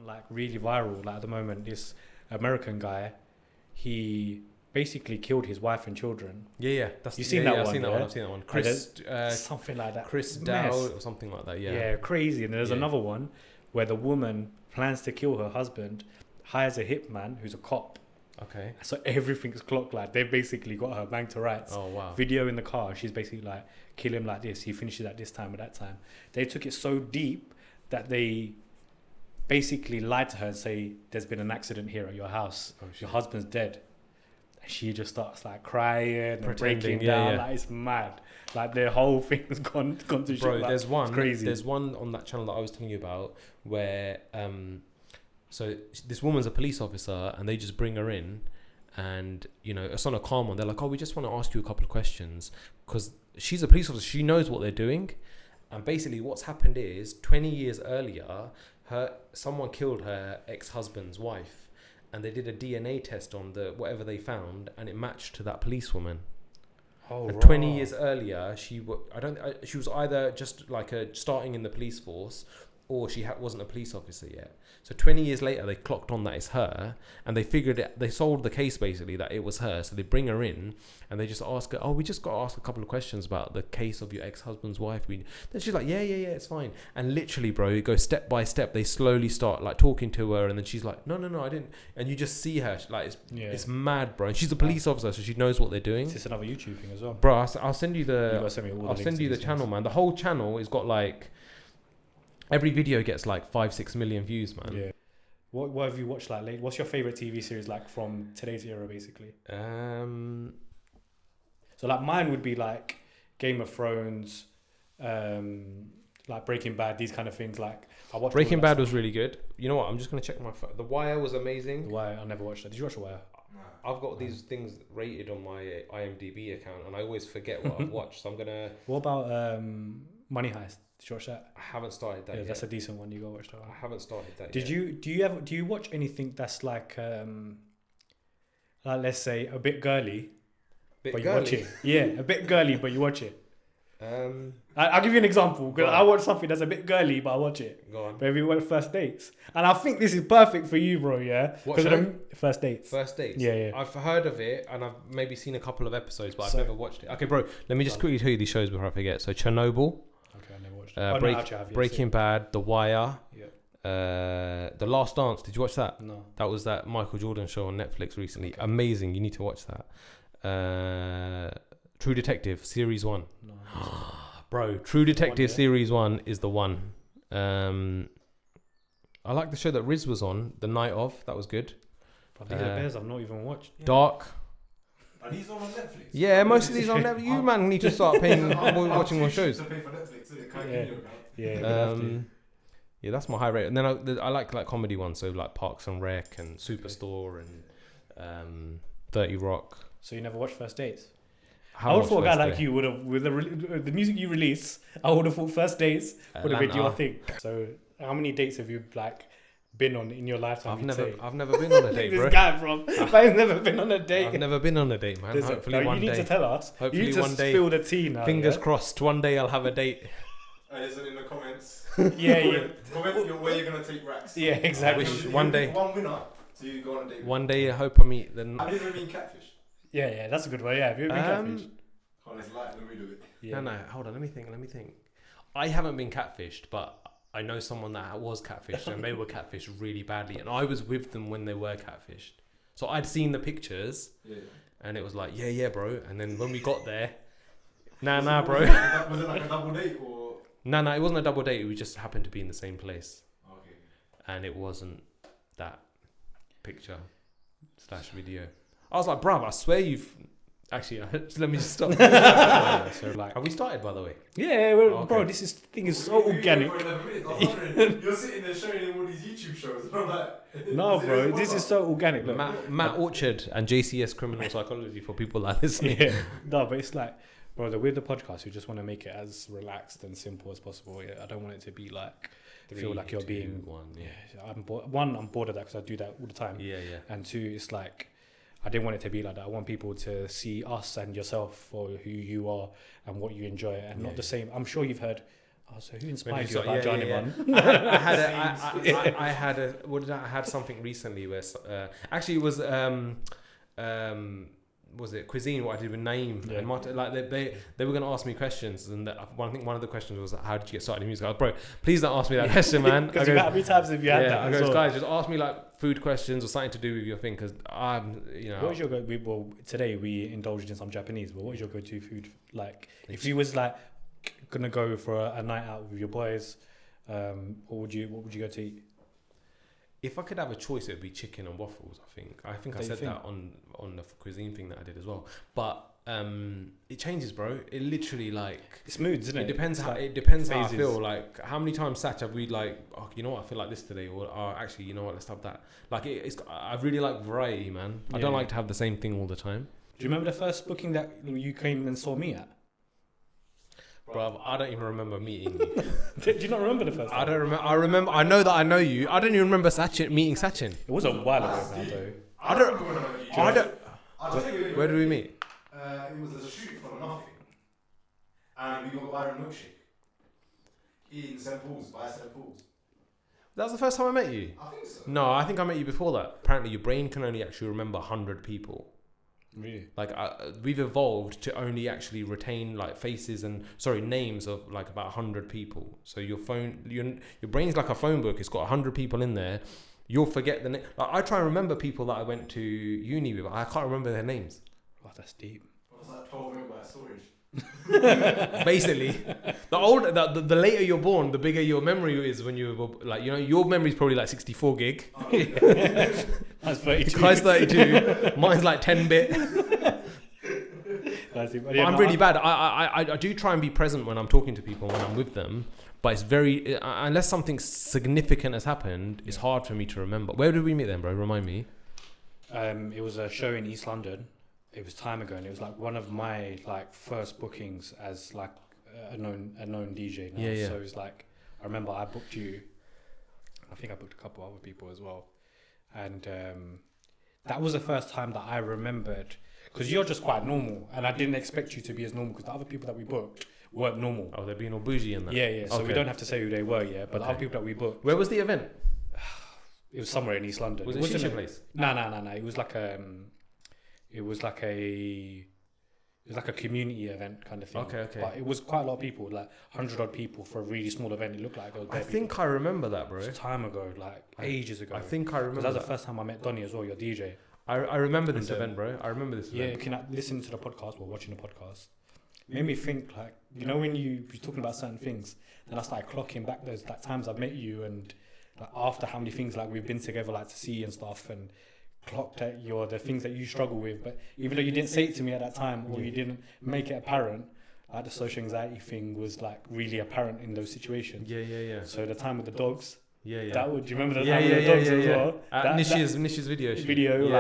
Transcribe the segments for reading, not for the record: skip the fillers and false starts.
like really viral. Like at the moment, this American guy, he basically killed his wife and children. Yeah. You seen that one? I've seen that one. Chris, something like that. Chris Dow or something like that. Yeah, crazy. And there's another one where the woman plans to kill her husband, hires a hitman who's a cop. Okay. So everything's clocked. Like they've basically got her bang to rights. Oh wow. Video in the car. She's basically like, kill him like this. He finishes at this time or that time. They took it so deep that they basically lied to her and say, there's been an accident here at your house. Your husband's dead. And she just starts like crying and breaking down. Like it's mad. Like the whole thing has gone to shit. Bro, like, there's one. It's crazy. There's one on that channel that I was telling you about where so this woman's a police officer and they just bring her in, and you know it's on a calm one. They're like, oh, we just want to ask you a couple of questions because she's a police officer. She knows what they're doing, and basically what's happened is 20 years earlier, someone killed her ex-husband's wife, and they did a DNA test on the whatever they found, and it matched to that policewoman. Oh, and 20 years earlier, she was either just like starting in the police force, or she wasn't a police officer yet. So 20 years later, they clocked on that it's her, and they figured it. They solved the case basically that it was her. So they bring her in, and they just ask her, "Oh, we just got to ask a couple of questions about the case of your ex-husband's wife." Then she's like, "Yeah, it's fine." And literally, bro, it goes step by step. They slowly start like talking to her, and then she's like, "No, I didn't." And you just see her like it's mad, bro. And she's a police officer, so she knows what they're doing. It's another YouTube thing as well, bro. I'll send you the. I'll send you the channel, man. The whole channel has got like. Every video gets like 5-6 million views, man. Yeah. What have you watched like late? What's your favorite TV series like from today's era, basically? So like mine would be like Game of Thrones, like Breaking Bad, these kind of things. Like I watched Breaking Bad was really good. You know what? I'm just gonna check my phone. The Wire was amazing. The Wire, I never watched that. Did you watch The Wire? I've got these things rated on my IMDb account, and I always forget what I've watched. So I'm gonna. What about Money Heist? Did you watch that? I haven't started that yet. That's a decent one. You gotta watch that one. I haven't started that yet. Do you watch anything that's like let's say a bit girly, but you watch it? Yeah, a bit girly, but you watch it. I'll give you an example. Because I watch something that's a bit girly, but I watch it. Go on. But we went First Dates, and I think this is perfect for you, bro. Yeah. What show? First Dates. First Dates. Yeah. I've heard of it, and I've maybe seen a couple of episodes, but I've never watched it. Okay, bro. Let me just quickly tell you these shows before I forget. So Chernobyl. Okay, I never watched it. Breaking Bad, The Wire. Yeah. The Last Dance. Did you watch that? No. That was that Michael Jordan show on Netflix recently. Okay. Amazing. You need to watch that. True Detective Series 1. No. Bro, True Detective Series 1 is the one. I like the show that Riz was on, The Night Of. That was good. But these are bears I've not even watched. Yeah. Dark. Are these all on Netflix? Yeah, most of these are on Netflix. You man need to start paying watching more shows. To pay for Netflix, Yeah, that's my high rate. And then I like comedy ones, so like Parks and Rec and Superstore and 30 Rock. So you never watched First Dates? I would have thought a guy like you would have, with the music you release, I would have thought First Dates would have been your thing. So how many dates have you like been on in your lifetime? I've never been on a date, bro. This guy I've never been on a date. I've never been on a date, man. Hopefully one day. You need to tell us. Hopefully you need to one day. Spill the tea now. Fingers crossed. One day I'll have a date. Listen in the comments. Comment where you're gonna take Rax. Yeah, exactly. One day. One winner to go on a date. One day I hope I meet the. Have you ever been catfish? Yeah, that's a good one. Yeah, have you ever been catfish? Let's light in the middle of it. Yeah. No, hold on. Let me think. I haven't been catfished, but I know someone that was catfished, and they were catfished really badly, and I was with them when they were catfished. So I'd seen the pictures, and it was like, yeah, bro. And then when we got there, nah, bro. Was it like a double date or? No, it wasn't a double date. We just happened to be in the same place. Okay. And it wasn't that picture / video. I was like, bruv, I swear you've... Actually, let me just stop. So like, have we started, by the way? Yeah, bro, this thing is so organic. You're sitting there showing him all these YouTube shows. And I'm like, no, bro, this is so organic. Look. Matt Orchard and JCS Criminal Psychology for people like listening. Yeah. No, but it's like, bro, with the podcast, we just want to make it as relaxed and simple as possible. Yeah, I don't want it to be like feel like you're being one. Yeah, I'm bored of that because I do that all the time. Yeah. And two, it's like, I didn't want it to be like that. I want people to see us and yourself for who you are and what you enjoy, and not the same. I'm sure you've heard Oh, so who inspired you about Johnny Man? I had something recently where actually it was was it cuisine what I did with Naeem and Martin, like they were going to ask me questions, and I think one of the questions was how did you get started in music? I was, bro, please don't ask me that question, man. Because how many times have you had that? I go, guys, just ask me like food questions or something to do with your thing, because I'm, you know. What was your well, today we indulged in some Japanese, but what was your go-to food? Like, if you was like gonna go for a night out with your boys, what would you go to eat? If I could have a choice, it would be chicken and waffles. I think I said that on the cuisine thing that I did as well. But it changes, bro. It literally like it's moods, isn't it? It depends how I feel. Like how many times Sach have we like, oh, you know what, I feel like this today, or actually, you know what, let's have that. Like I really like variety, man. I don't like to have the same thing all the time. Do you remember the first booking that you came and saw me at? Bro, I don't even remember meeting you. Do you not remember the first time? I don't remember. I remember. I know that I know you. I don't even remember meeting Sachin. It was a while ago now, though. I don't. Where did we meet? It was a shoot for nothing, and we got Byron milkshake in St. Paul's, by St. Paul's. That was the first time I met you. I think so. No, I think I met you before that. Apparently, your brain can only actually remember 100 people. Really? Like we've evolved to only actually retain like faces and names of like about 100 people. So your brain's like a phone book. It's got 100 people in there. You'll forget the name. Like, I try and remember people that I went to uni with. I can't remember their names. Oh, that's deep. What was that 12 megabyte storage? Basically, the later you're born, the bigger your memory is. When you were like, you know, your memory's probably like 64 gig. That's 32. Guy's 32. Mine's like 10-bit. I'm really bad. I do try and be present when I'm talking to people, when I'm with them, but it's very unless something significant has happened, it's hard for me to remember. Where did we meet then, bro? Remind me. It was a show in East London. It was time ago, and it was like one of my like first bookings as like a known DJ now. Yeah. So it was like, I remember I booked you. I think I booked a couple other people as well, and that was the first time that I remembered, because you're just quite normal, and I didn't expect you to be as normal, because the other people that we booked weren't normal. Oh, they're being all bougie in that. Yeah. So we don't have to say who they were, but the other people that we booked. Where was the event? It was somewhere in East London. Was it Shisha place? No. It was like a community event kind of thing. Okay. But it was quite a lot of people, like 100 odd people for a really small event. It looked like there was I think I remember that, bro. It was time ago, like ages ago. I think I remember. That was the first time I met Donnie as well, your DJ. I remember this event, bro. I remember this event. Yeah, you can listen to the podcast while watching the podcast. It made me think, like, you know, when you were talking about certain things, then I started clocking back those like times I've met you, and like after how many things like we've been together, like to see and stuff, and clocked at the things that you struggle with. But even though you didn't say it to me at that time, or you didn't make it apparent, like the social anxiety thing was like really apparent in those situations. Yeah. So the time with the dogs. Yeah. That would, do you remember the time with the dogs as well? Nish's video.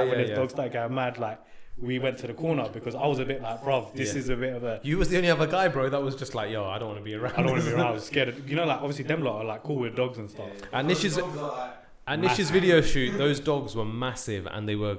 When the dogs started going mad, like we went to the corner, because I was a bit like, bruv, this is a bit of a... You was the only other guy, bro, that was just like, yo, I don't want to be around. I was scared of, you know, like obviously them lot are like cool with dogs and stuff. And Nish's video shoot, those dogs were massive, and they were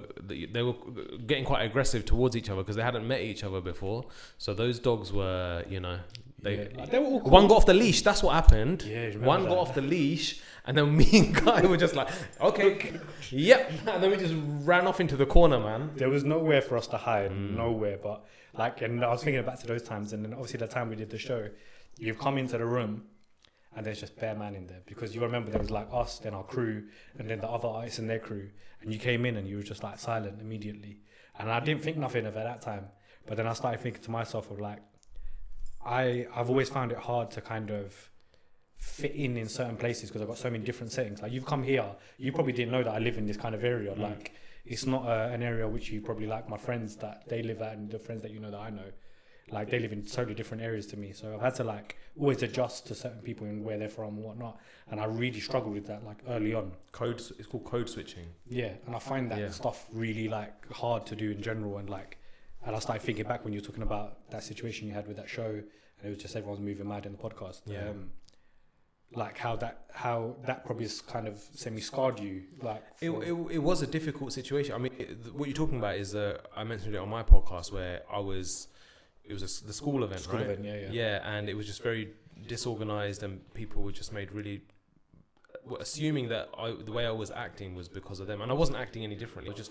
getting quite aggressive towards each other because they hadn't met each other before. So those dogs were, you know, they were all cool. One got off the leash. That's what happened. Yeah, one got off the leash, and then me and Guy were just like, okay, yep. And then we just ran off into the corner, man. There was nowhere for us to hide, nowhere. But like, and I was thinking back to those times, and then obviously the time we did the show, you've come into the room, and there's just bare man in there, because you remember there was like us, then our crew, and then the other artists and their crew, and you came in and you were just like silent immediately, and I didn't think nothing of it at that time, but then I started thinking to myself of like, I've always found it hard to kind of fit in certain places, because I've got so many different settings. Like, you've come here, you probably didn't know that I live in this kind of area. Like, it's not an area which you probably like my friends that they live at, and the friends that you know that I know. Like, they live in totally different areas to me. So I've had to like always adjust to certain people and where they're from and whatnot. And I really struggled with that like early on. It's called code switching. Yeah. And I find that stuff really like hard to do in general. And I started thinking back when you were talking about that situation you had with that show, and it was just everyone's moving mad in the podcast. Yeah. Like how that probably has kind of semi-scarred you. Like it was a difficult situation. I mean, what you're talking about is I mentioned it on my podcast, where the school event, School right? event, Yeah, and it was just very disorganized, and people were just made really assuming that the way I was acting was because of them, and I wasn't acting any differently. I was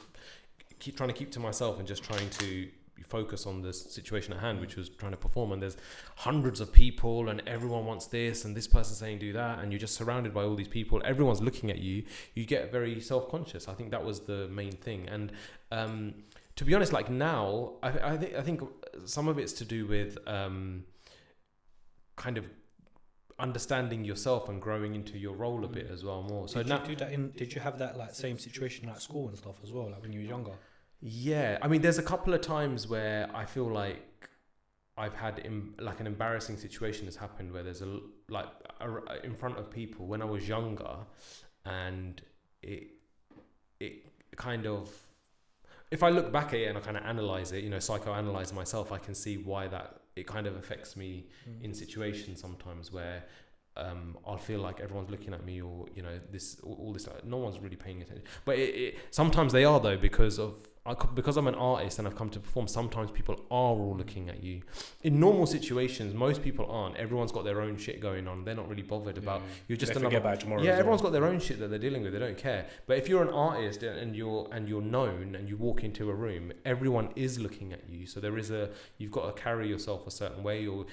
just trying to keep to myself and just trying to focus on the situation at hand, which was trying to perform. And there's hundreds of people, and everyone wants this, and this person's saying do that, and you're just surrounded by all these people. Everyone's looking at you. You get very self-conscious. I think that was the main thing. And to be honest, like now, I think some of it's to do with kind of understanding yourself and growing into your role a bit as well more. So did you have that like same situation at school and stuff as well, like when you were younger? Yeah, I mean, there's a couple of times where I feel like I've had like an embarrassing situation has happened where there's in front of people when I was younger, and it kind of, if I look back at it and I kind of analyze it, psychoanalyze myself, I can see why that it kind of affects me in situations sometimes where I'll feel like everyone's looking at me, or all this, no one's really paying attention. But sometimes they are, though, because I'm an artist and I've come to perform. Sometimes people are all looking at you. In normal situations, most people aren't. Everyone's got their own shit going on. They're not really bothered about you're just another. About tomorrow. Yeah, everyone's got their own shit that they're dealing with. They don't care. But if you're an artist and you're known and you walk into a room, everyone is looking at you. So you've got to carry yourself a certain way, or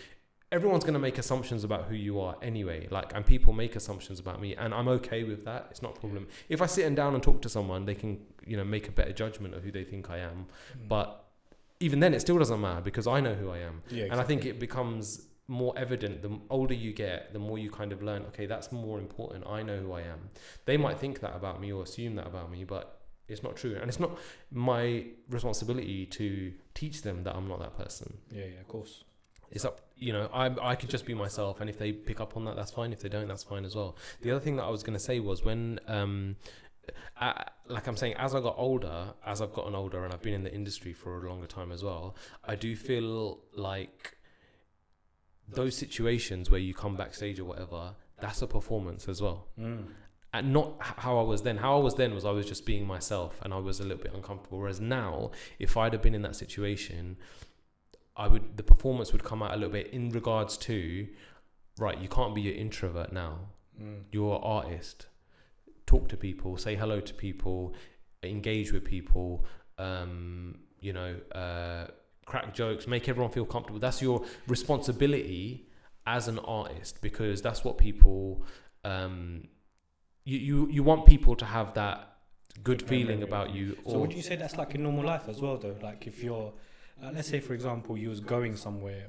everyone's going to make assumptions about who you are anyway, and people make assumptions about me, and I'm okay with that. It's not a problem. If I sit down and talk to someone, they can, make a better judgment of who they think I am. But even then, it still doesn't matter because I know who I am. Yeah, exactly. And I think it becomes more evident the older you get, the more you kind of learn, okay, that's more important. I know who I am. They might think that about me or assume that about me, but it's not true. And it's not my responsibility to teach them that I'm not that person. Yeah, of course. It's up, I could just be myself, and if they pick up on that, that's fine. If they don't, that's fine as well. The other thing that I was going to say was when, like I'm saying, as I've gotten older, and I've been in the industry for a longer time as well, I do feel like those situations where you come backstage or whatever, that's a performance as well. And not how I was then. How I was then was I was just being myself, and I was a little bit uncomfortable. Whereas now, if I'd have been in that situation, the performance would come out a little bit in regards to, right, you can't be an introvert now. You're an artist. Talk to people, say hello to people, engage with people, crack jokes, make everyone feel comfortable. That's your responsibility as an artist, because that's what people, you want people to have that good feeling about you. So would you say that's like in normal life as well, though? Like if you're, let's say, for example, you was going somewhere,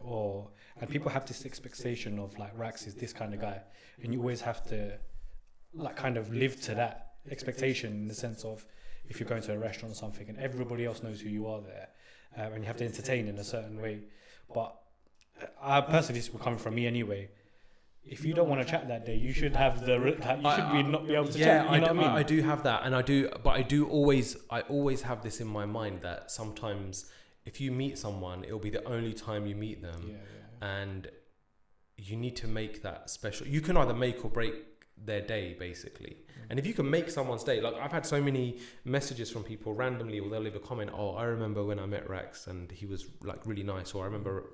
and people have this expectation of like Rax is this kind of guy, and you always have to like kind of live to that expectation in the sense of if you're going to a restaurant or something and everybody else knows who you are there, and you have to entertain in a certain way. But I personally, this will come from me anyway. If you don't want to chat that day, you should have not be able to chat. You know what I mean? I do have that, and I always have this in my mind that sometimes if you meet someone, it'll be the only time you meet them, and you need to make that special. You can either make or break their day, basically. And if you can make someone's day, like I've had so many messages from people randomly, or they'll leave a comment, I remember when I met Rax and he was like really nice, or I remember,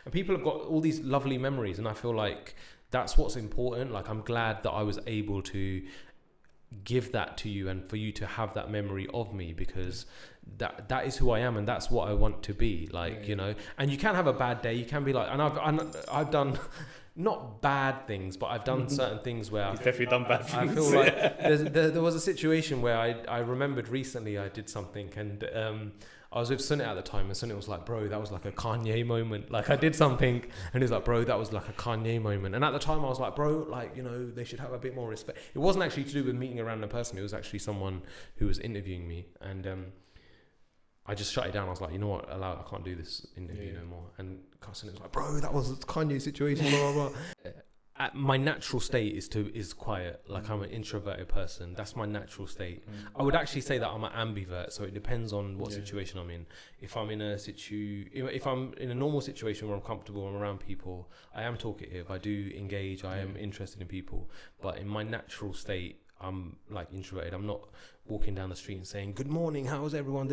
and people have got all these lovely memories, and I feel like that's what's important. Like I'm glad that I was able to give that to you and for you to have that memory of me, because that is who I am, and that's what I want to be, like, and you can have a bad day, you can be like, and I've done not bad things, but I've done certain things where I've definitely done bad things. I feel like there was a situation where I remembered recently I did something, and I was with Sunit at the time, and Sunit was like, bro, that was like a Kanye moment. Like I did something, and he was like, bro, that was like a Kanye moment. And at the time I was like, bro, like, they should have a bit more respect. It wasn't actually to do with meeting a random person. It was actually someone who was interviewing me, and I just shut it down. I was like, you know what, I can't do this interview no more. And Sunit was like, bro, that was a Kanye situation, blah, blah, blah. My natural state is quiet. Like I'm an introverted person. That's my natural state. I would actually say that I'm an ambivert. So it depends on what situation I'm in. If I'm in a normal situation where I'm comfortable, I'm around people, I am talkative. I do engage. I am interested in people. But in my natural state, I'm like introverted. I'm not walking down the street and saying good morning, how's everyone?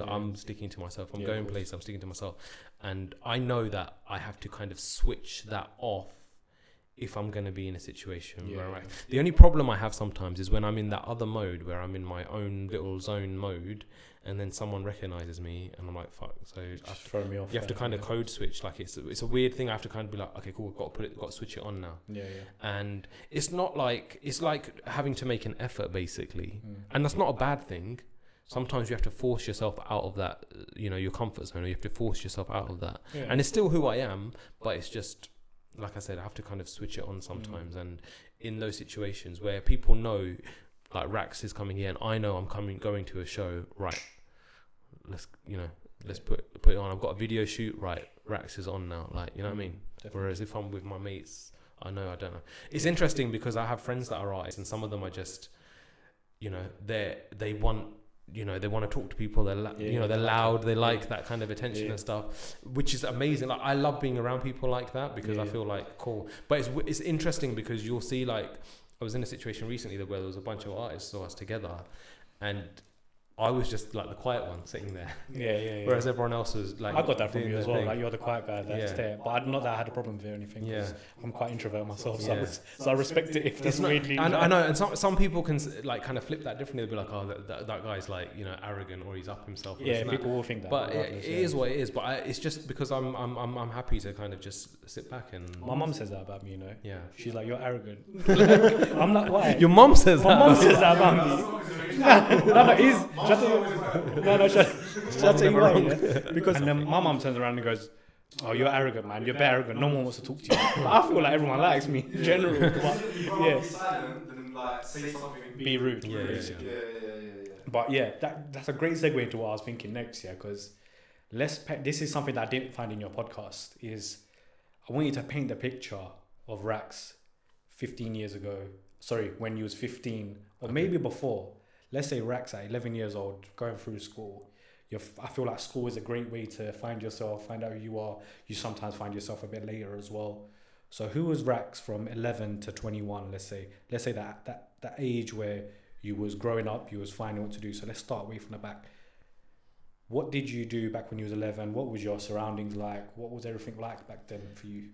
I'm sticking to myself. I'm going places. I'm sticking to myself, and I know that I have to kind of switch that off if I'm going to be in a situation where the only problem I have sometimes is when I'm in that other mode where I'm in my own little zone mode, and then someone recognizes me and I'm like, fuck. So throw me off. You have to kind of code switch. Like it's a weird thing. I have to kind of be like, okay, cool, got to switch it on now. And it's not like, it's like having to make an effort basically. And that's not a bad thing. Sometimes you have to force yourself out of that, your comfort zone, or you have to force yourself out of that. And it's still who I am, but it's just, like I said, I have to kind of switch it on sometimes. And in those situations where people know, like Rax is coming here, and I know I'm going to a show, right? Let's put it on. I've got a video shoot, right? Rax is on now, like, you know what I mean? Definitely. Whereas if I'm with my mates, I don't know. It's interesting because I have friends that are artists, and some of them are just, they want to talk to people. They're they're loud. They like that kind of attention and stuff, which is amazing. Like I love being around people like that because I feel like cool. But it's interesting because you'll see, like, I was in a situation recently where there was a bunch of artists of us together, and I was just like the quiet one sitting there. Whereas everyone else was like, I got that from you as well. Thing. Like you're the quiet guy that's there. But not that I had a problem with it or anything. I'm quite introvert myself, so I respect it if that's weirdly. I know, and some people can like kind of flip that differently. They'll be like, oh, that guy's like arrogant, or he's up himself. People will think that. But it is what it is. But it's just because I'm happy to kind of just sit back and. My mum says that about me, Yeah. She's like, you're arrogant. I'm like, why? Your mum says that. My mum says that about me. Shall I tell you why? Because and then my mum turns around and goes, oh, you're arrogant, man. You're arrogant. No one wants to talk to you. But I feel like everyone likes me in general. But be silent and like say something. Be rude. Yeah. But that's a great segue into what I was thinking next, because this is something that I didn't find in your podcast, is I want you to paint the picture of Rax 15 years ago. Sorry, when you was 15 or maybe before. Let's say Rax at 11 years old, going through school. I feel like school is a great way to find yourself, find out who you are. You sometimes find yourself a bit later as well. So who was Rax from 11 to 21, let's say? Let's say that age where you was growing up, you was finding what to do. So let's start way from the back. What did you do back when you was 11? What was your surroundings like? What was everything like back then for you?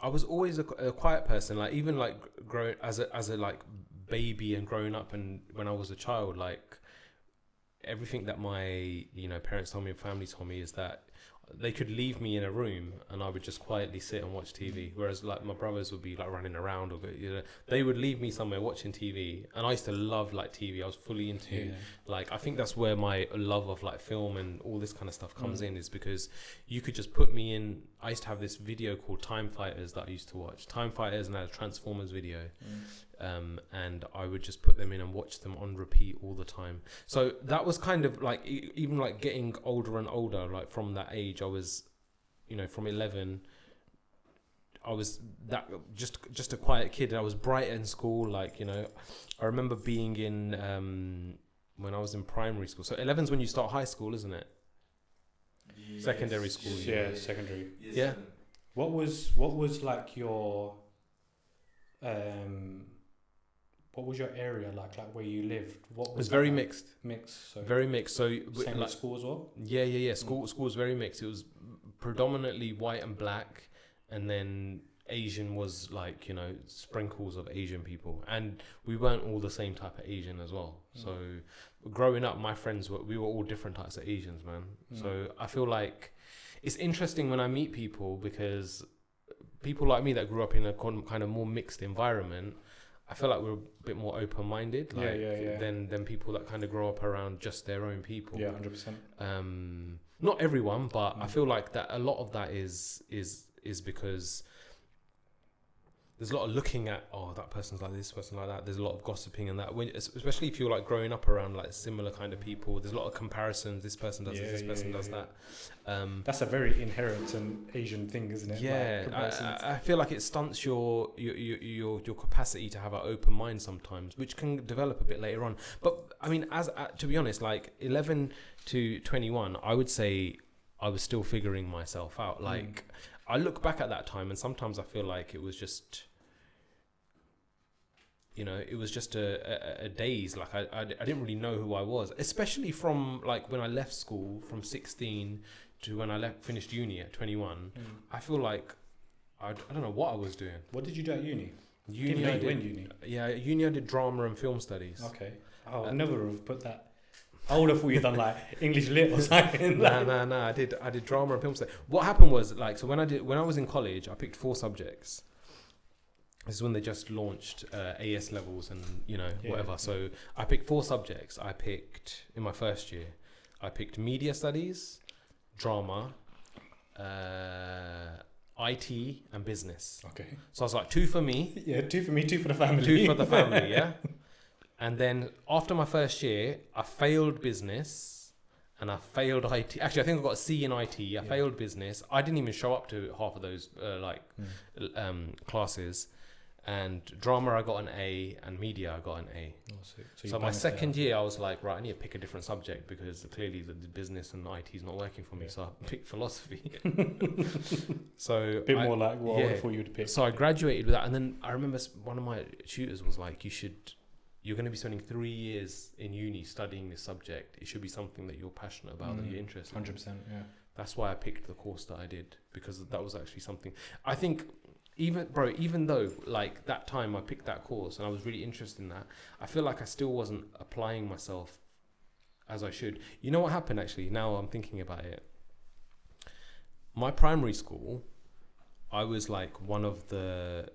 I was always a quiet person. Like even like growing as a like baby and growing up, and when I was a child, like everything that my parents told me and family told me is that they could leave me in a room and I would just quietly sit and watch TV, whereas like my brothers would be like running around, or they would leave me somewhere watching TV. And I used to love like TV. I was fully into like, I think that's where my love of like film and all this kind of stuff comes in, is because you could just put me in. I used to have this video called Time Fighters that I used to watch, Time Fighters, and a Transformers video. And I would just put them in and watch them on repeat all the time. So that was kind of like, even like getting older and older, like from that age, I was, from 11, I was that just a quiet kid. I was bright in school. Like, I remember being in, when I was in primary school. So 11's when you start high school, isn't it? Yes. Secondary school. Yeah, secondary. Yes. Yeah. What was like your, what was your area like where you lived? What was it? Very mixed. So very mixed. So same like school as well? Yeah. School was very mixed. It was predominantly white and black, and then Asian was like, sprinkles of Asian people. And we weren't all the same type of Asian as well. So growing up, my friends we were all different types of Asians, man. So I feel like it's interesting when I meet people, because people like me that grew up in a kind of more mixed environment, I feel like we're a bit more open-minded, than people that kind of grow up around just their own people. Yeah, 100%. Not everyone, but I feel like that a lot of that is because there's a lot of looking at, that person's like this, person like that. There's a lot of gossiping and that. Especially if you're like growing up around like similar kind of people, there's a lot of comparisons. This person does this person does that. That's a very inherent and Asian thing, isn't it? Yeah, I feel like it stunts your capacity to have an open mind sometimes, which can develop a bit later on. But I mean, to be honest, like 11 to 21, I would say I was still figuring myself out. Like. I look back at that time and sometimes I feel like it was just you know, it was just a daze. Like I didn't really know who I was, especially from like when I left school from 16 to when I finished uni at 21. I feel like I don't know what I was doing. What did you do at uni? Uni, I did, yeah, uni I did drama and film studies. Okay. I would never have put that. I would have thought you'd done like English lit or something. No. I did drama and film studies. What happened was like, so when I was in college, I picked 4 subjects. This is when they just launched AS levels and whatever. Yeah. So I picked 4 subjects. I picked in my first year. I picked media studies, drama, IT and business. Okay. So I was like 2 for me. Yeah, 2 for me, 2 for the family. 2 for the family, yeah. And then after my first year, I failed business and I failed IT. Actually, I think I got a C in IT. I failed business. I didn't even show up to half of those classes. And drama, I got an A, and media, I got an A. Oh, so my second year, I was like, right, I need to pick a different subject because clearly the business and IT is not working for me. So I picked philosophy. So a bit more like what I thought you would pick. So I graduated with that, and then I remember one of my tutors was like, you're going to be spending 3 years in uni studying this subject. It should be something that you're passionate about, that you're interested 100%, in. yeah. That's why I picked the course that I did, because that was actually something. I think even though like that time I picked that course and I was really interested in that, I feel like I still wasn't applying myself as I should. You know what happened actually? Now I'm thinking about it. My primary school, I was like one of the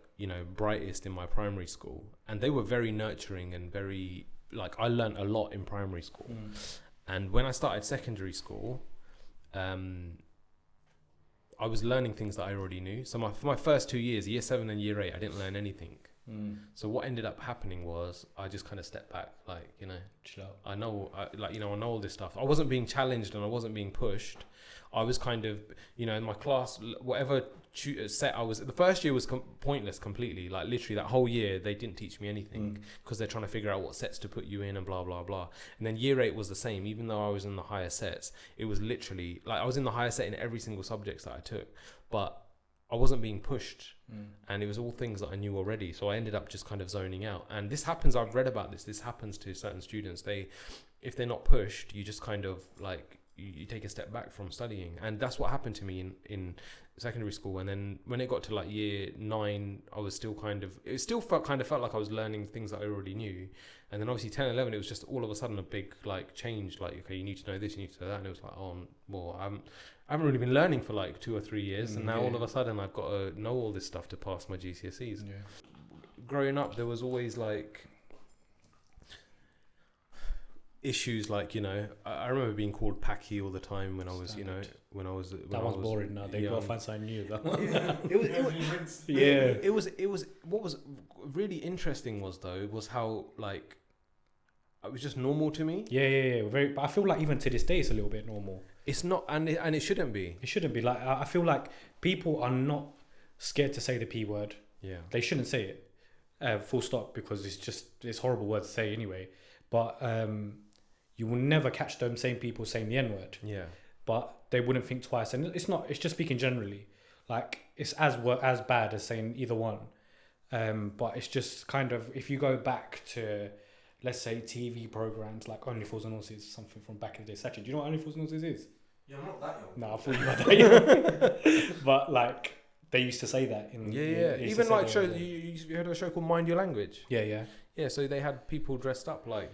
brightest in my primary school, and they were very nurturing and very like, I learned a lot in primary school. And when I started secondary school, I was learning things that I already knew. So for my first 2 years, year 7 and year 8, I didn't learn anything. So what ended up happening was I just kind of stepped back, like, chill out. I know all this stuff. I wasn't being challenged and I wasn't being pushed. I was kind of, in my class, whatever set I was, the first year was pointless completely. Like literally that whole year, they didn't teach me anything because they're trying to figure out what sets to put you in and blah, blah, blah. And then year 8 was the same. Even though I was in the higher sets, it was literally like I was in the higher set in every single subject that I took, but I wasn't being pushed. And it was all things that I knew already. So I ended up just kind of zoning out. And this happens, I've read about this happens to certain students. If they're not pushed, you just kind of like, you take a step back from studying. And that's what happened to me in secondary school. And then when it got to like year 9, I was still felt like I was learning things that I already knew. And then obviously 10 and 11, it was just all of a sudden a big like change. Like, okay, you need to know this, you need to know that. And it was like, oh, well, I haven't really been learning for like 2 or 3 years. And now all of a sudden I've got to know all this stuff to pass my GCSEs. Yeah. Growing up, there was always like issues like, I remember being called Packy all the time when I was, that was boring. Now they gotta find something new. It was what was really interesting was how like it was just normal to me. Yeah. Very, but I feel like even to this day it's a little bit normal. It's not, and it shouldn't be. It shouldn't be. Like I feel like people are not scared to say the P word. Yeah. They shouldn't say it. Full stop, because it's a horrible word to say anyway. But you will never catch them same people saying the N word. Yeah. But they wouldn't think twice, and it's just speaking generally. Like it's as bad as saying either one. But it's just kind of, if you go back to, let's say, TV programs like Only Fools and Horses, something from back in the day. Sachin, do you know what Only Fools and Horses is? Yeah, I'm not that young. No, I thought you were that young. But like, they used to say that. Even like shows, you heard of a show called Mind Your Language? Yeah. Yeah, so they had people dressed up like,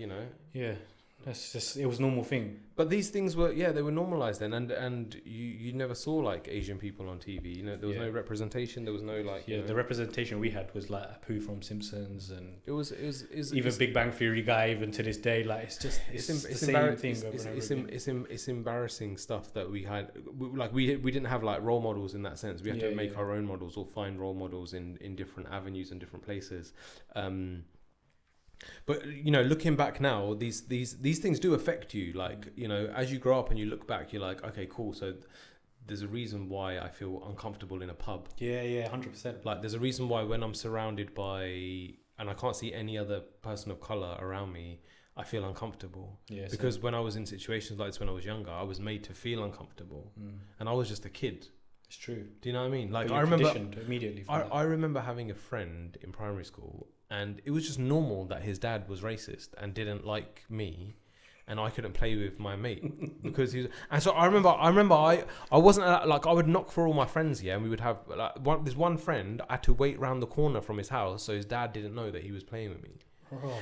Yeah. That's just, it was a normal thing. But these things were, they were normalized then, and you never saw like Asian people on TV. There was no representation. There was no like. Yeah, the representation we had was like Apu from Simpsons, and it was even Big Bang Theory guy. Even to this day, like it's the same thing. It's embarrassing stuff that we had. We didn't have like role models in that sense. We had to make our own models or find role models in different avenues and different places. But looking back now, these things do affect you. Like as you grow up and you look back, you're like, okay, cool. So there's a reason why I feel uncomfortable in a pub. Yeah, 100%. Like there's a reason why when I'm surrounded by and I can't see any other person of color around me, I feel uncomfortable. Yeah, because when I was in situations like this when I was younger, I was made to feel uncomfortable, and I was just a kid. It's true. Do you know what I mean? Like I remember immediately. I remember having a friend in primary school. and it was just normal that his dad was racist and didn't like me, and I couldn't play with my mate because he was. And so I remember I wasn't like, I would knock for all my friends, and we would have like this one friend. I had to wait round the corner from his house so his dad didn't know that he was playing with me.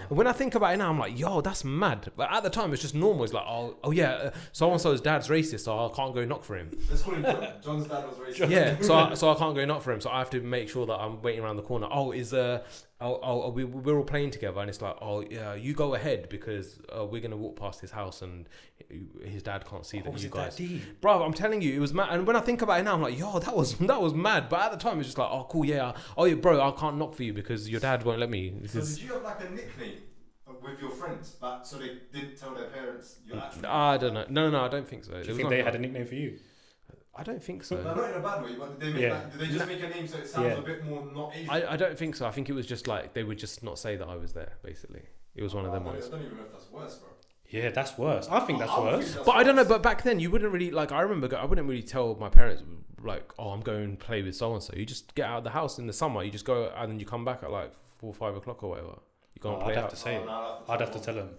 And when I think about it now, I'm like, yo, that's mad. But at the time, it's just normal. It's like, oh yeah, so-and-so's dad's racist, so I can't go knock for him. Let's call him John. John's dad was racist. Yeah, so I can't go knock for him. So I have to make sure that I'm waiting around the corner. We're all playing together, and it's like, oh yeah, you go ahead because we're gonna walk past his house, and his dad can't see that you guys. Bro, I'm telling you, it was mad. And when I think about it now, I'm like, yo, that was mad. But at the time, it's just like, oh cool, yeah. Oh yeah, bro, I can't knock for you because your dad won't let me. So did you have like a nickname with your friends, so they didn't tell their parents your actual? I don't know. No, I don't think so. Do you think they had a nickname for you? I don't think so. No, not in a bad way, but did they just make a name so it sounds a bit more not Asian? I don't think so. I think it was just like they would just not say that I was there. Basically, it was one of them ones. I don't even know if that's worse, bro. Yeah, that's worse. I think that's worse. But I don't know. But back then, you wouldn't really like. I remember I wouldn't really tell my parents like, "Oh, I'm going to play with so and so." You just get out of the house in the summer. You just go and then you come back at like 4 or 5 o'clock or whatever. You go and play. I'd have to say it. I'd have to tell them.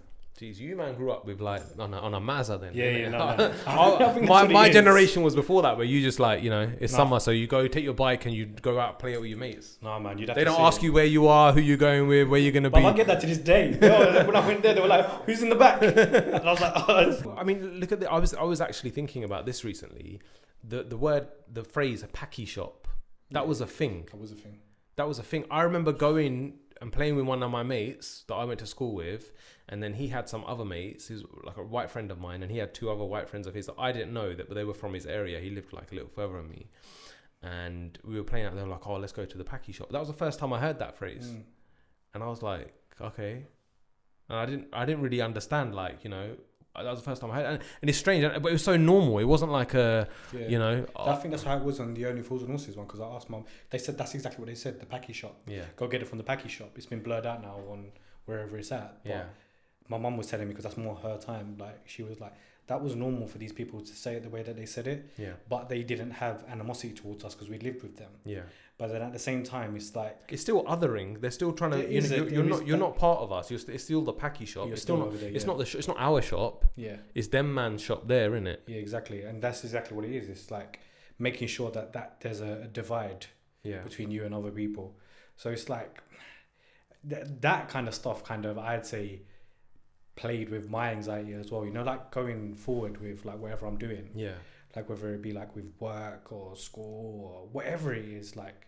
Jeez, you man grew up with like on a Mazda then. Yeah, no. I think my generation was before that, where you just like, it's summer, so you go take your bike and you go out play it with your mates. No man, they don't ask you where you are, who you're going with, where you're gonna be. I get that to this day. When I went there, they were like, "Who's in the back?" And I was like, "Oh." I mean, look at I was actually thinking about this recently. The phrase "a packy shop," that was a thing. That was a thing. I remember going and playing with one of my mates that I went to school with, and then he had some other mates who's like a white friend of mine, and he had 2 other white friends of his that I didn't know that, but they were from his area. He lived like a little further than me, and we were playing out. They were like, "Oh, let's go to the packy shop." That was the first time I heard that phrase, and I was like, "Okay," and I didn't really understand, like, that was the first time I heard it. And it's strange, but it was so normal. It wasn't like I think that's how it was on the Only Fools and Horses one, because I asked Mum. They said that's exactly what they said, the packy shop. Yeah. Go get it from the packy shop. It's been blurred out now on wherever it's at. But yeah. My mum was telling me, because that's more her time, like, she was like, that was normal for these people to say it the way that they said it. Yeah. But they didn't have animosity towards us because we lived with them. Yeah. But then at the same time, it's like, it's still othering. They're still trying to. You're not part of us. It's still the packy shop. It's still not. There, it's not it's not our shop. Yeah. It's them man's shop there, isn't it? Yeah, exactly. And that's exactly what it is. It's like making sure that there's a divide between you and other people. So it's like that kind of stuff. I'd say played with my anxiety as well. Like going forward with like whatever I'm doing. Yeah. Like whether it be like with work or school or whatever it is, like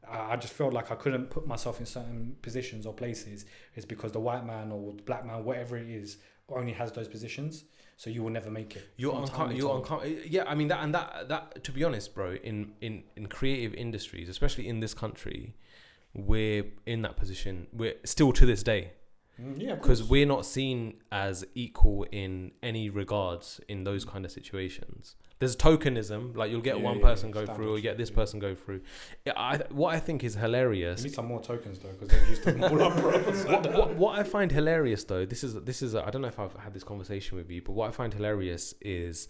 I just felt like I couldn't put myself in certain positions or places. It's because the white man or the black man, whatever it is, only has those positions. So you will never make it. You're uncomfortable. Yeah, I mean that. To be honest, bro, in creative industries, especially in this country, we're in that position. We're still to this day. Yeah, because we're not seen as equal in any regards in those kind of situations. There's tokenism, like you'll get one person go through, or you get this person go through. What I think is hilarious. You need some more tokens though, because they've used them all up. What I find hilarious though, this is I don't know if I've had this conversation with you, but what I find hilarious is,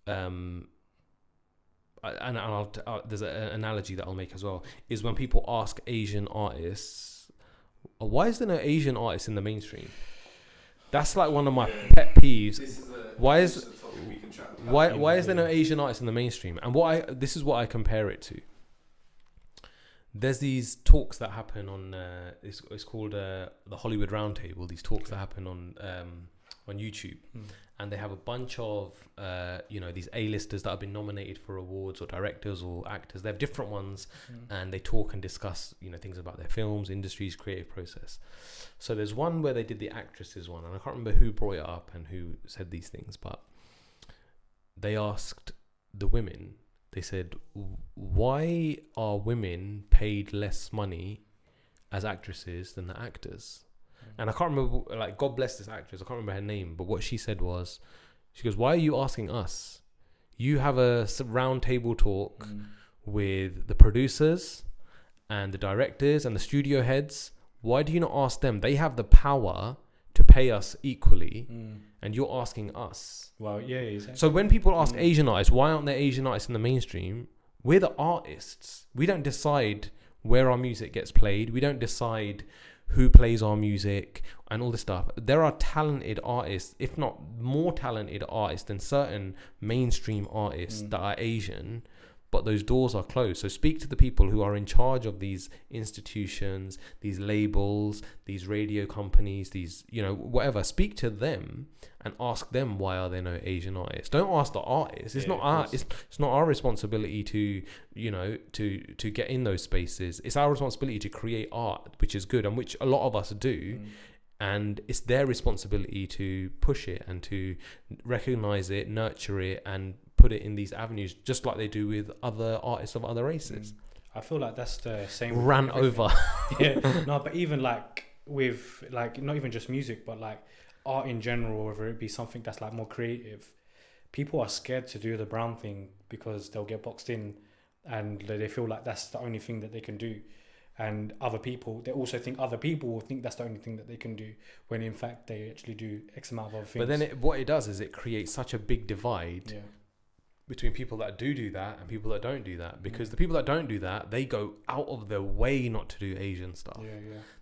there's an analogy that I'll make as well, is when people ask Asian artists, why is there no Asian artists in the mainstream? That's like one of my pet peeves. Why is there no Asian artists in the mainstream? And this is what I compare it to. There's these talks that happen on it's called the Hollywood Roundtable. These talks that happen on YouTube, and they have a bunch of these A-listers that have been nominated for awards, or directors or actors. They have different ones, and they talk and discuss things about their films, industries, creative process. So there's one where they did the actresses one, and I can't remember who brought it up and who said these things, but they asked the women. They said, why are women paid less money as actresses than the actors? And I can't remember, like, God bless this actress, I can't remember her name, but what she said was, she goes, why are you asking us? You have a round table talk with the producers and the directors and the studio heads. Why do you not ask them? They have the power to pay us equally, and you're asking us. Well, yeah, exactly. So when people ask Asian artists, why aren't there Asian artists in the mainstream? We're the artists. We don't decide where our music gets played. We don't decide who plays our music and all this stuff. There are talented artists, if not more talented artists than certain mainstream artists that are Asian, but those doors are closed. So speak to the people who are in charge of these institutions, these labels, these radio companies, these, you know, whatever. Speak to them and ask them, why are there no Asian artists? Don't ask the artists. It's it's not our responsibility to, you know, to get in those spaces. It's our responsibility to create art, which is good and which a lot of us do. And it's their responsibility to push it and to recognize it, nurture it, and put it in these avenues, just like they do with other artists of other races. I feel like that's the same. Ran over. No, but even like with like not even just music, but like art in general, whether it be something that's like more creative, people are scared to do the brown thing because they'll get boxed in, and they feel like that's the only thing that they can do. And other people, they also think other people will think that's the only thing that they can do, when in fact they actually do X amount of other things. But then what it does is it creates such a big divide between people that do that and people that don't do that. Because the people that don't do that, they go out of their way not to do Asian stuff.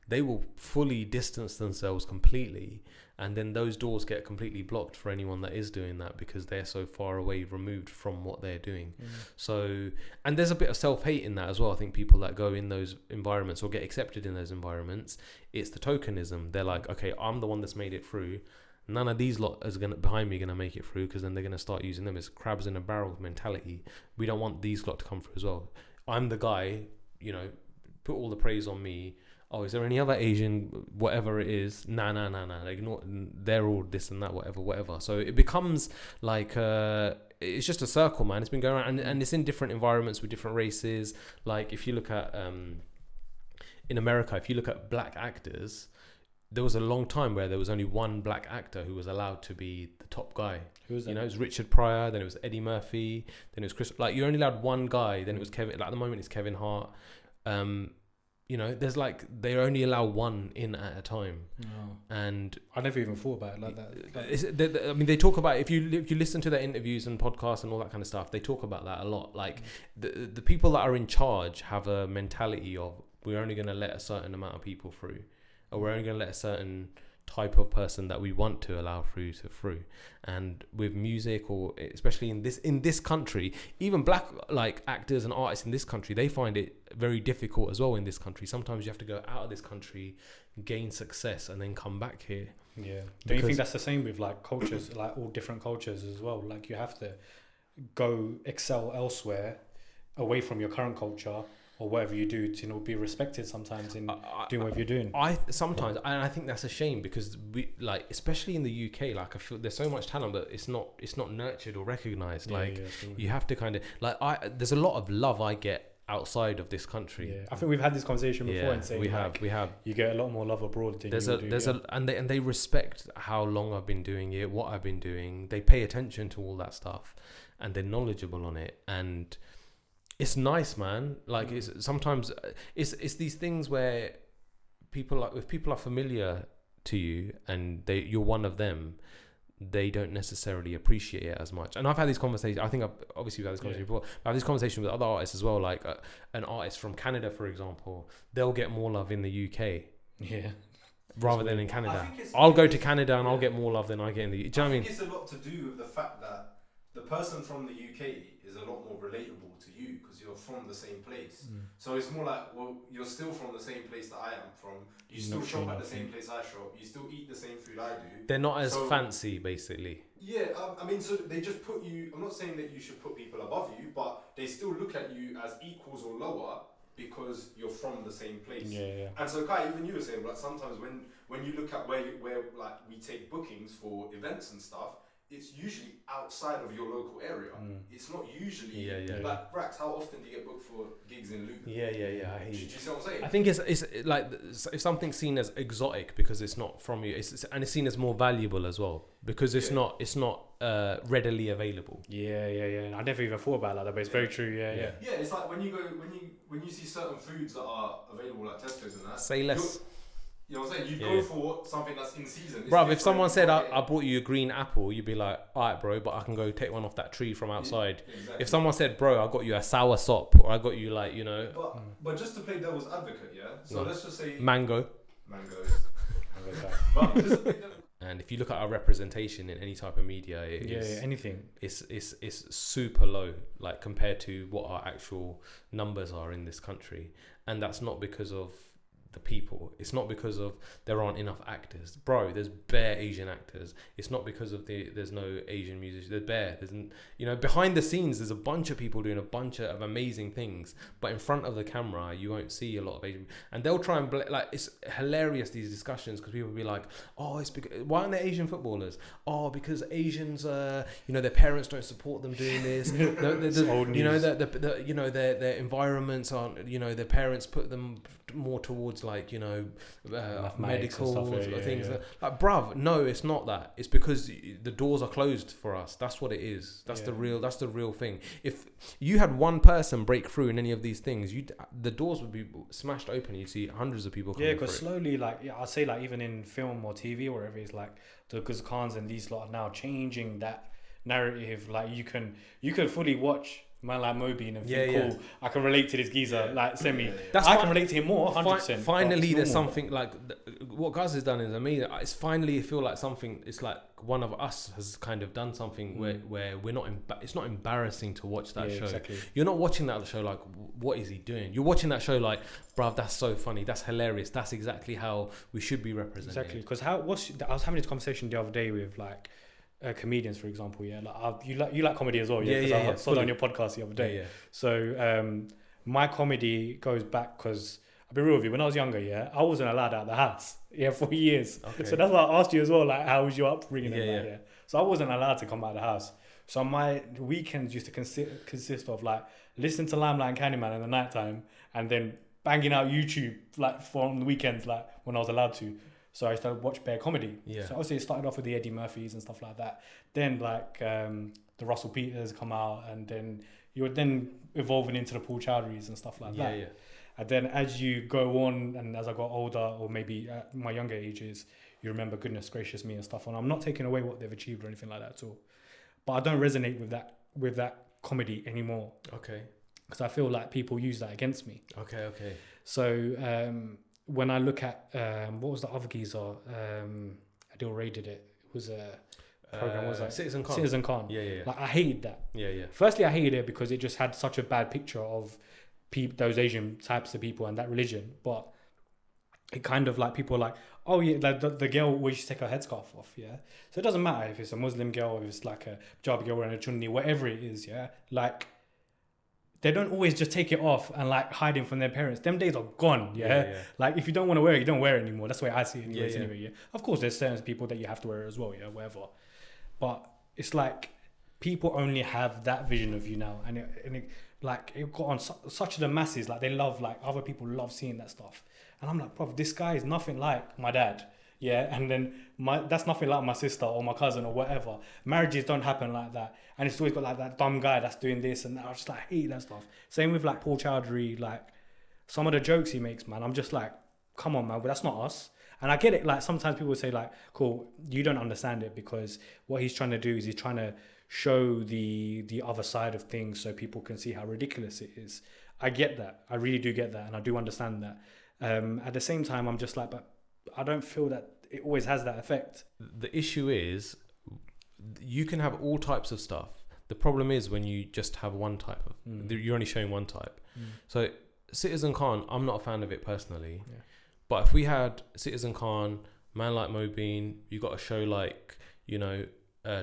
They will fully distance themselves completely, and then those doors get completely blocked for anyone that is doing that because they're so far away, removed from what they're doing. So, and there's a bit of self-hate in that as well. I think people that go in those environments or get accepted in those environments, it's the tokenism. They're like, okay, I'm the one that's made it through. None of these lot is behind me gonna make it through, because then they're gonna start using them as crabs in a barrel mentality. We don't want these lot to come through as well. I'm the guy, you know, put all the praise on me. Oh, is there any other Asian, whatever it is? Nah. Ignore. They're all this and that, whatever. So it becomes like it's just a circle, man. It's been going around, and it's in different environments with different races. Like if you look at in America, if you look at black actors, there was a long time where there was only one black actor who was allowed to be the top guy. Who was that? You know, it was Richard Pryor, then it was Eddie Murphy, then it was Chris. Like you only allowed one guy. Then it was Kevin. Like at the moment, it's Kevin Hart. You know, there's like they only allow one in at a time, and I never even thought about it like that. I mean, they talk about if you listen to their interviews and podcasts and all that kind of stuff, they talk about that a lot. Like the people that are in charge have a mentality of, we're only going to let a certain amount of people through, or we're only going to let a certain type of person that we want to allow through. And with music, or especially in this country, even black like actors and artists in this country, they find it very difficult as well in this country. Sometimes you have to go out of this country, gain success, and then come back here. Don't you think that's the same with like cultures, like all different cultures as well? Like you have to go excel elsewhere, away from your current culture or whatever you do, to, you know, be respected sometimes in doing what you're doing. I think that's a shame, because we, like, especially in the UK, like I feel there's so much talent, but it's not nurtured or recognized. You have to kind of like, there's a lot of love I get outside of this country. I think we've had this conversation before, and saying we have you get a lot more love abroad than and they respect how long I've been doing it, what I've been doing. They pay attention to all that stuff, and they're knowledgeable on it, and it's nice, man. Like it's sometimes it's these things where if people are familiar to you and you're one of them, they don't necessarily appreciate it as much. And I've had these conversations. I think we've had this conversation before. I have this conversation with other artists as well. Like an artist from Canada, for example, they'll get more love in the UK, rather than in Canada. I'll go to Canada and I'll get more love than I get in the UK. Do you know what I mean? It's a lot to do with the fact that the person from the UK is a lot more relatable to you because you're from the same place. So it's more like, well, you're still from the same place that I am from. You still shop at the same place I shop. You still eat the same food I do. They're not as fancy, basically. Yeah, I mean, so they just put you. I'm not saying that you should put people above you, but they still look at you as equals or lower because you're from the same place. And so, Kai, even you were saying, like, sometimes when you look at where like we take bookings for events and stuff, it's usually outside of your local area. It's not usually like Rax. How often do you get booked for gigs in Luton? I hear you. Do you see what I'm saying? I think it's like if something's seen as exotic because it's not from you, and it's seen as more valuable as well because it's not readily available. I never even thought about that, but it's very true. Yeah. It's like when you see certain foods that are available at Tesco's and that. Say less. You know what I'm saying? You go for something that's in season. Bro, if someone said I brought you a green apple, you'd be like, alright, bro, but I can go take one off that tree from outside. Exactly. If someone said, bro, I got you a sour sop, or I got you like, you know, but just to play devil's advocate, yeah. So let's just say mangoes. But just And if you look at our representation in any type of media, anything, it's super low, like compared to what our actual numbers are in this country, and that's not because of the people. It's not because of there aren't enough actors, bro. There's bare Asian actors. It's not because of there's no Asian musicians. There's behind the scenes there's a bunch of people doing a bunch of amazing things, but in front of the camera you won't see a lot of Asian. And they'll try and it's hilarious, these discussions, because people will be like, oh, it's because why aren't there Asian footballers? Oh, because Asians their parents don't support them doing this. Their environments aren't, their parents put them more towards medical things. Like, bruv, no, it's not that. It's because the doors are closed for us. That's what it is. That's the real thing. If you had one person break through in any of these things, the doors would be smashed open. You'd see hundreds of people coming through. Because slowly, I'd say even in film or TV or wherever, it's like the Ghuz Khans and these lot are now changing that narrative. Like you can fully watch man like Mobeen and think, cool, I can relate to this geezer, send me. I can relate to him more, 100%. Finally, there's something what Ghaz has done is amazing. It's finally feel like something. It's like one of us has kind of done something where we're not. It's not embarrassing to watch that show. Exactly. You're not watching that show like, what is he doing? You're watching that show like, bruv, that's so funny. That's hilarious. That's exactly how we should be represented. Exactly. Because I was having this conversation the other day with comedians, for example, you like comedy as well, because I saw that on your podcast the other day. So my comedy goes back, because I'll be real with you, when I was younger, I wasn't allowed out of the house for years. So that's why I asked you as well, how was your upbringing? So I wasn't allowed to come out of the house. So my weekends used to consist of listening to Limelight and Candyman in the nighttime, and then banging out YouTube for on the weekends, when I was allowed to. So I started watch bare comedy. So obviously it started off with the Eddie Murphys and stuff like that. Then the Russell Peters come out, and then you were then evolving into the Paul Chowdhury's and stuff like that. And then as you go on, and as I got older, or maybe at my younger ages, you remember Goodness Gracious Me and stuff. And I'm not taking away what they've achieved or anything like that at all, but I don't resonate with that comedy anymore. Okay. Because I feel like people use that against me. Okay. So when I look at what was the other geezer? Adil Ray did it. It was a program. What was that? Citizen Khan. Yeah. I hated that. Yeah. Firstly, I hated it because it just had such a bad picture of those Asian types of people and that religion. But it kind of people are like, oh yeah, the girl we should take her headscarf off. Yeah. So it doesn't matter if it's a Muslim girl, or if it's a Punjabi girl wearing a chunni, whatever it is. Yeah. They don't always just take it off and hiding from their parents. Them days are gone, yeah? If you don't want to wear it, you don't wear it anymore. That's the way I see it anyway, Of course, there's certain people that you have to wear it as well, whatever. But it's people only have that vision of you now. And it got on such the masses, they love, other people love seeing that stuff. And I'm like, bro, this guy is nothing like my dad. Yeah, and then that's nothing like my sister or my cousin or whatever. Marriages don't happen like that, and it's always got that dumb guy that's doing this and that. I just hate that stuff. Same with Paul Chowdhury, some of the jokes he makes, man. I'm just come on, man, but that's not us. And I get it. Sometimes people say cool, you don't understand it, because what he's trying to do is he's trying to show the other side of things so people can see how ridiculous it is. I get that. I really do get that, and I do understand that. At the same time, I'm just but I don't feel that it always has that effect. The issue is you can have all types of stuff. The problem is when you just have one type of, you're only showing one type. So Citizen Khan, I'm not a fan of it personally. Yeah. But if we had Citizen Khan, Man Like Mobeen, you got a show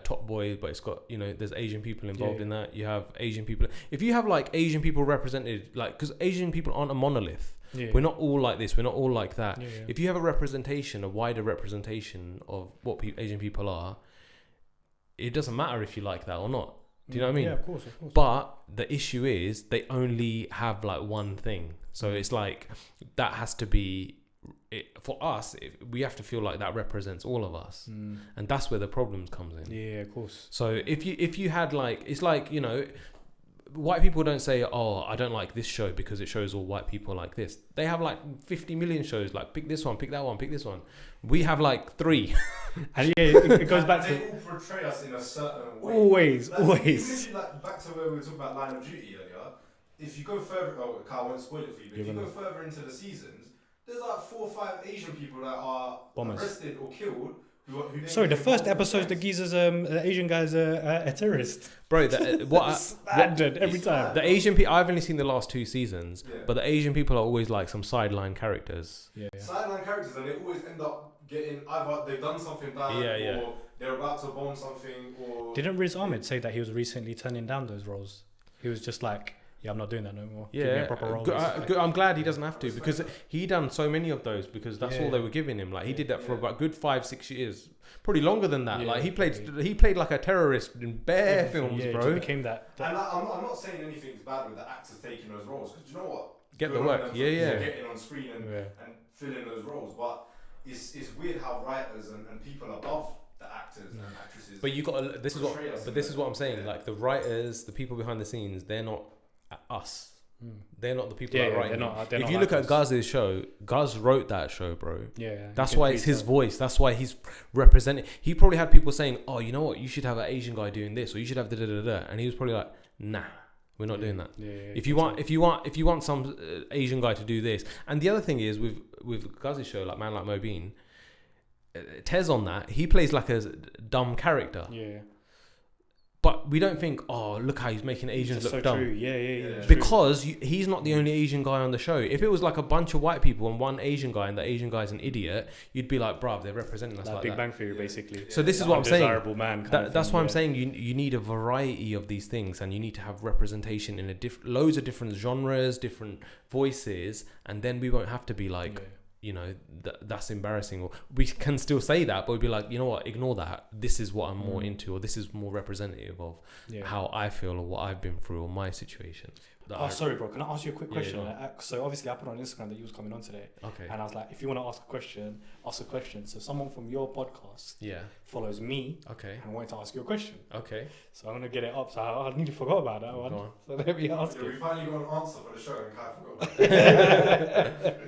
Top Boy, but it's got, there's Asian people involved in that. You have Asian people. If you have Asian people represented, because Asian people aren't a monolith. Yeah. We're not all like this. We're not all like that. Yeah. If you have a wider representation of what Asian people are, it doesn't matter if you like that or not. Do you know what I mean? Yeah, of course. But the issue is they only have one thing. So it's that has to be for us. We have to feel like that represents all of us, and that's where the problems comes in. Yeah, of course. So if you had it's white people don't say, oh, I don't like this show because it shows all white people like this. They have like 50 million shows, like pick this one, pick that one, pick this one. We have like 3. And yeah, it goes back they to... all portray us in a certain way. Always. Even like back to where we were talking about Line of Duty earlier, if you go further, I won't spoil it for you, but if you go further into the seasons, there's like 4 or 5 Asian people that are arrested or killed. Sorry, the first episode, the geezer's the Asian guy's a terrorist. Bro, every time. The Asian people, I've only seen the last 2 seasons, but the Asian people are always like some sideline characters. Yeah. Sideline characters, and they always end up getting either they've done something bad or they're about to bomb something. Or didn't Riz Ahmed say that he was recently turning down those roles? He was just like, yeah, I'm not doing that no more. Yeah, give me a proper role. I'm glad he doesn't have to, because he done so many of those because that's all they were giving him. Like he did that for about good 5-6 years, probably longer than that. Like he played like a terrorist in bare films, bro. It became that. And I'm not saying anything's bad with the actors taking those roles, because you know what? Get the work, getting on screen and filling those roles, but it's weird how writers and people above the actors and actresses. But you got this is what I'm saying. Like the writers, the people behind the scenes, they're not us. They're not the people that are writing. If you look at Guz's show, Guz wrote that show, bro. That's why it's his voice. That's why he's representing. He probably had people saying, "Oh, you know what? You should have an Asian guy doing this, or you should have da da da da," and he was probably like, "Nah, we're not doing that." If you want some Asian guy to do this, and the other thing is with Guz's show, like Man Like Mobeen, Tez on that, he plays like a dumb character. But we don't think, oh, look how he's making Asians look dumb. True. Yeah. Because he's not the only Asian guy on the show. If it was like a bunch of white people and one Asian guy, and the Asian guy's an idiot, you'd be like, bruv, they're representing us like Big that. Bang Theory, basically. So this is what I'm saying. Undesirable man. That's why I'm saying you need a variety of these things, and you need to have representation in loads of different genres, different voices, and then we won't have to be like... you know, that's embarrassing, or we can still say that, but we'd be like, you know what, ignore that. This is what I'm more into, or this is more representative of how I feel or what I've been through or my situation. Sorry, bro. Can I ask you a quick question? So obviously I put on Instagram that you was coming on today. Okay. And I was like, if you want to ask a question, ask a question. So someone from your podcast follows me. Okay. And wanted to ask you a question. Okay. So I'm going to get it up. So I nearly forgot about that one. So let me ask you. We finally got an answer for the show and Kai forgot about it.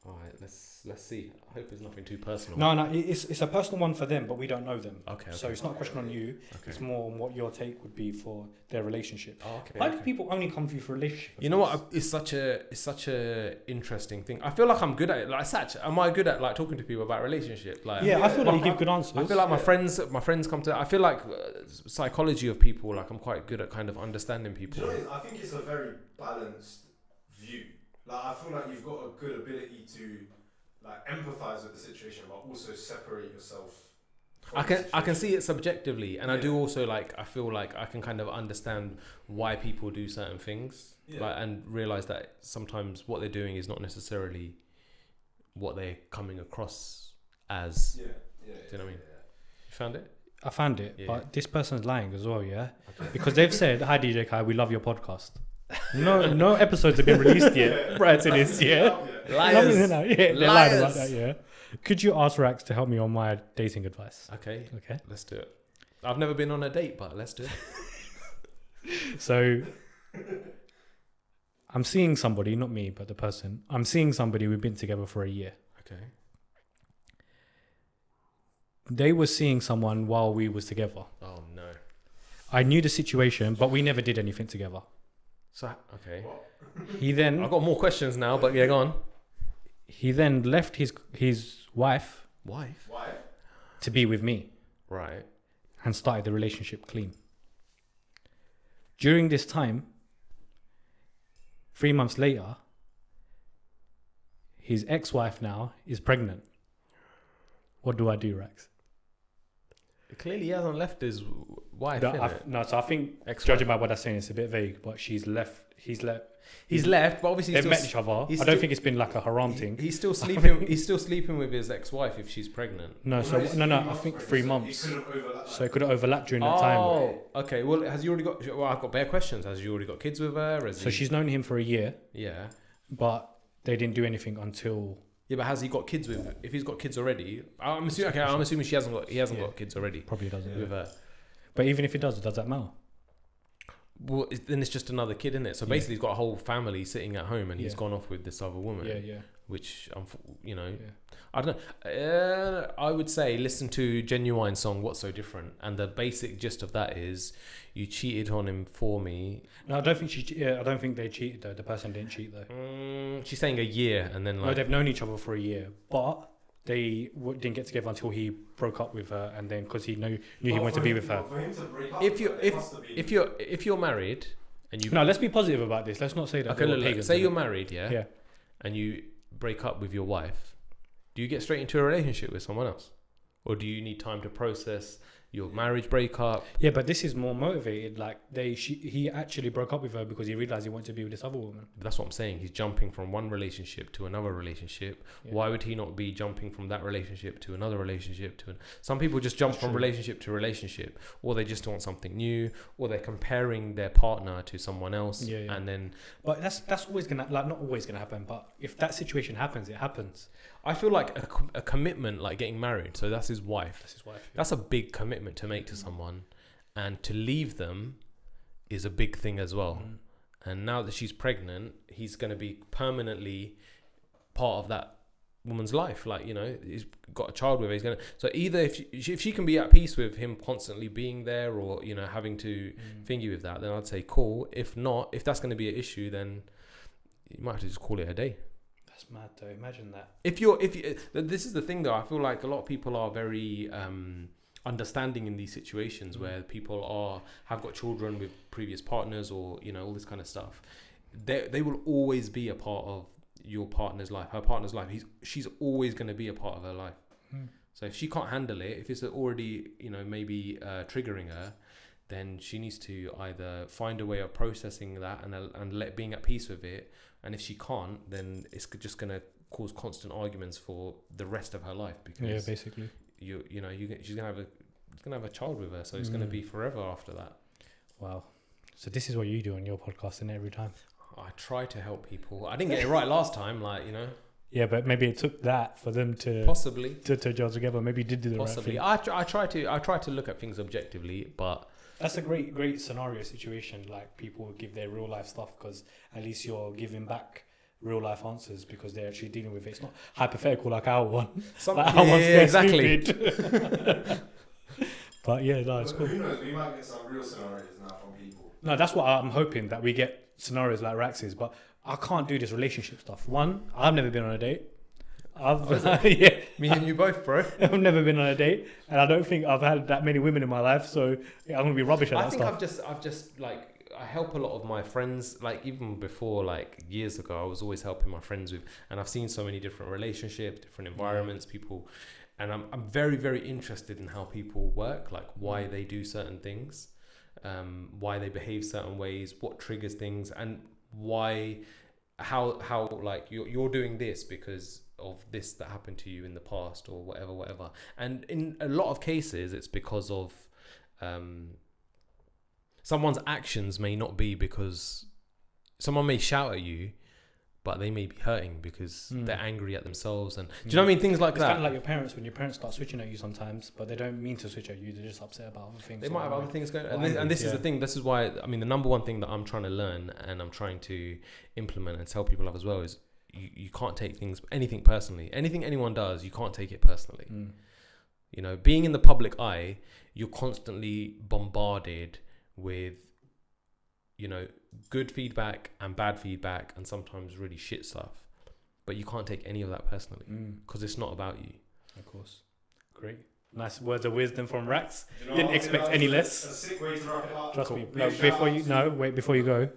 Alright, let's see. I hope it's nothing too personal. No, it's a personal one for them, but we don't know them. Okay. So it's not a question on you. Okay. It's more on what your take would be for their relationship. Oh, okay. Why do people only come for you for relationship? You know what? It's such a interesting thing. I feel like I'm good at it. Like Sach, am I good at like talking to people about relationship? Like I feel like you give good answers. I feel like my friends come to. I feel like psychology of people. Like I'm quite good at kind of understanding people. Do you know what it is? I think it's a very balanced view. Like I feel like you've got a good ability to like empathize with the situation, but also separate yourself. I can see it subjectively, and I do also like. I feel like I can kind of understand why people do certain things, like, and realize that sometimes what they're doing is not necessarily what they're coming across as. Do you know what I mean? You found it? I found it, but this person's lying as well, okay. Because they've said, "Hi DJ Kye, we love your podcast." No episodes have been released yet prior to this, Liars. They're lying about that, Could you ask Rax to help me on my dating advice? Okay, let's do it. I've never been on a date, but let's do it. So, I'm seeing somebody, not me, but the person. I'm seeing somebody, we've been together for a year. Okay. They were seeing someone while we was together. Oh, no. I knew the situation, but we never did anything together. So, okay. He then... I've got more questions now, but go on. He then left his wife to be with me. Right. And started the relationship clean. During this time, 3 months later, his ex-wife now is pregnant. What do I do, Rax? Clearly, he hasn't left his wife. So I think, judging by what I'm saying, it's a bit vague. But he's left. He's left, but obviously they've met each other. I don't think it's been like a haram thing. He's still sleeping. He's still sleeping with his ex-wife if she's pregnant. No. I think 3 months. So it could have overlapped during that time. Oh, okay. Well, has he already got? Well, I've got bare questions. Has he already got kids with her? She's known him for a year. Yeah. But they didn't do anything until. Yeah, but has he got kids with her? If he's got kids already, I'm assuming he hasn't got kids already. Probably doesn't. With her. But even if he does that matter? Well, then it's just another kid, isn't it? So basically, he's got a whole family sitting at home, and he's gone off with this other woman. Yeah. Which, I don't know. I would say listen to Genuine song, What's So Different? And the basic gist of that is, you cheated on him for me. No, I don't think they cheated though. The person didn't cheat though. She's saying a year, and then no, they've known each other for a year, but they didn't get together until he broke up with her, and then because he knew he wanted to be with her. For him to break up, if you're married and you let's be positive about this. Let's not say that. Okay, look, say you're married, yeah, and you break up with your wife. Do you get straight into a relationship with someone else, or do you need time to process your marriage breakup? Yeah, but this is more motivated. Like he actually broke up with her because he realized he wanted to be with this other woman. That's what I'm saying. He's jumping from one relationship to another relationship. Yeah. Why would he not be jumping from that relationship to another relationship some people just jump from relationship to relationship, or they just want something new, or they're comparing their partner to someone else. Yeah. And then, but that's always gonna, like, not always gonna happen. But if that situation happens, it happens. I feel like a commitment, like getting married. So that's his wife. Yeah. That's a big commitment to make to someone, and to leave them is a big thing as well. And now that she's pregnant, he's going to be permanently part of that woman's life. Like, he's got a child with her. He's going to, so either if she can be at peace with him constantly being there, or having to finger with that, then I'd say cool. If not, if that's going to be an issue, then you might have to just call it a day. That's mad though. Imagine that. If you this is the thing though, I feel like a lot of people are very understanding in these situations where people have got children with previous partners, or all this kind of stuff. They will always be a part of your partner's life, her partner's life. She's always going to be a part of her life. So if she can't handle it, if it's already maybe triggering her, then she needs to either find a way of processing that and being at peace with it. And if she can't, then it's just going to cause constant arguments for the rest of her life, because basically she's gonna have a child with her, so it's gonna be forever after that. Wow. So this is what you do on your podcast, and every time I try to help people. I didn't get it right last time, Yeah, but maybe it took that for them to possibly to gel together. Maybe you did do the possibly. right thing. I try to look at things objectively, but that's a great scenario situation. Like, people give their real life stuff, because at least you're giving back real life answers, because they're actually dealing with it. It's not hypothetical like our one. Exactly. But it's cool. Who knows? We might get some real scenarios now from people. No, that's what I'm hoping, that we get scenarios like Rax's. But I can't do this relationship stuff. One, I've never been on a date. Me and you both, bro. I've never been on a date, and I don't think I've had that many women in my life, so I'm gonna be rubbish at that stuff. I've just I help a lot of my friends, like even before, like years ago, I was always helping my friends with, and I've seen so many different relationships, different environments, people, and I'm very, very interested in how people work, like why they do certain things, why they behave certain ways, what triggers things, and how like you're doing this because of this that happened to you in the past, or whatever. And in a lot of cases, it's because of someone's actions may not be because someone may shout at you, but they may be hurting because they're angry at themselves. And do you know what I mean? Things like it's that. Kind of like your parents, when your parents start switching at you sometimes, but they don't mean to switch at you. They're just upset about other things. They might have other things going on. And this is the thing. This is why, I mean, the number one thing that I'm trying to learn and I'm trying to implement and tell people of as well is you can't take anything personally. Anything anyone does, you can't take it personally. Being in the public eye, you're constantly bombarded with, good feedback and bad feedback, and sometimes really shit stuff. But you can't take any of that personally, because it's not about you. Of course. Great. Nice words of wisdom from Rax. Didn't expect any less. A sick way to wrap it up. Trust me. Before you go,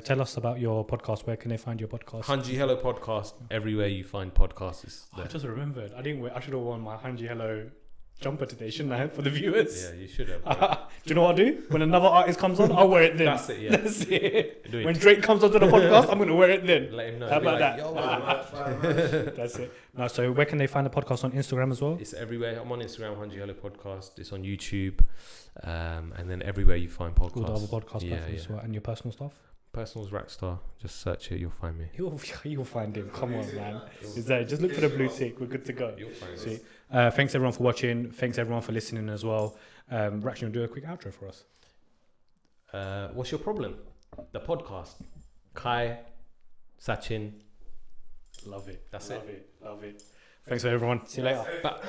tell us about your podcast. Where can they find your podcast? Hanji Hello podcast. Everywhere you find podcasts is there. I just remembered. I should have worn my Hanji Hello jumper today, shouldn't I, for the viewers? Yeah, you should have. Do you know what I'll do? When another artist comes on, I'll wear it then. That's it, yeah. That's it. When Drake comes onto the podcast, I'm going to wear it then. Let him know. How about that? That's it. Now, so where can they find the podcast on Instagram as well? It's everywhere. I'm on Instagram, Hanji Hello Podcast. It's on YouTube. And then everywhere you find podcasts. All the other podcast platforms as well. And your personal stuff? Personal's Raxstar. Just search it, you'll find me. You'll find him. Come on, man. Is there? Just look for the blue tick. We're good to go. You'll find it. Thanks everyone for watching. Thanks everyone for listening as well. Rax, you want to do a quick outro for us? what's your problem? The podcast. Kye, Sachin. Love it. That's Love it. Thanks everyone. See you later. Bye.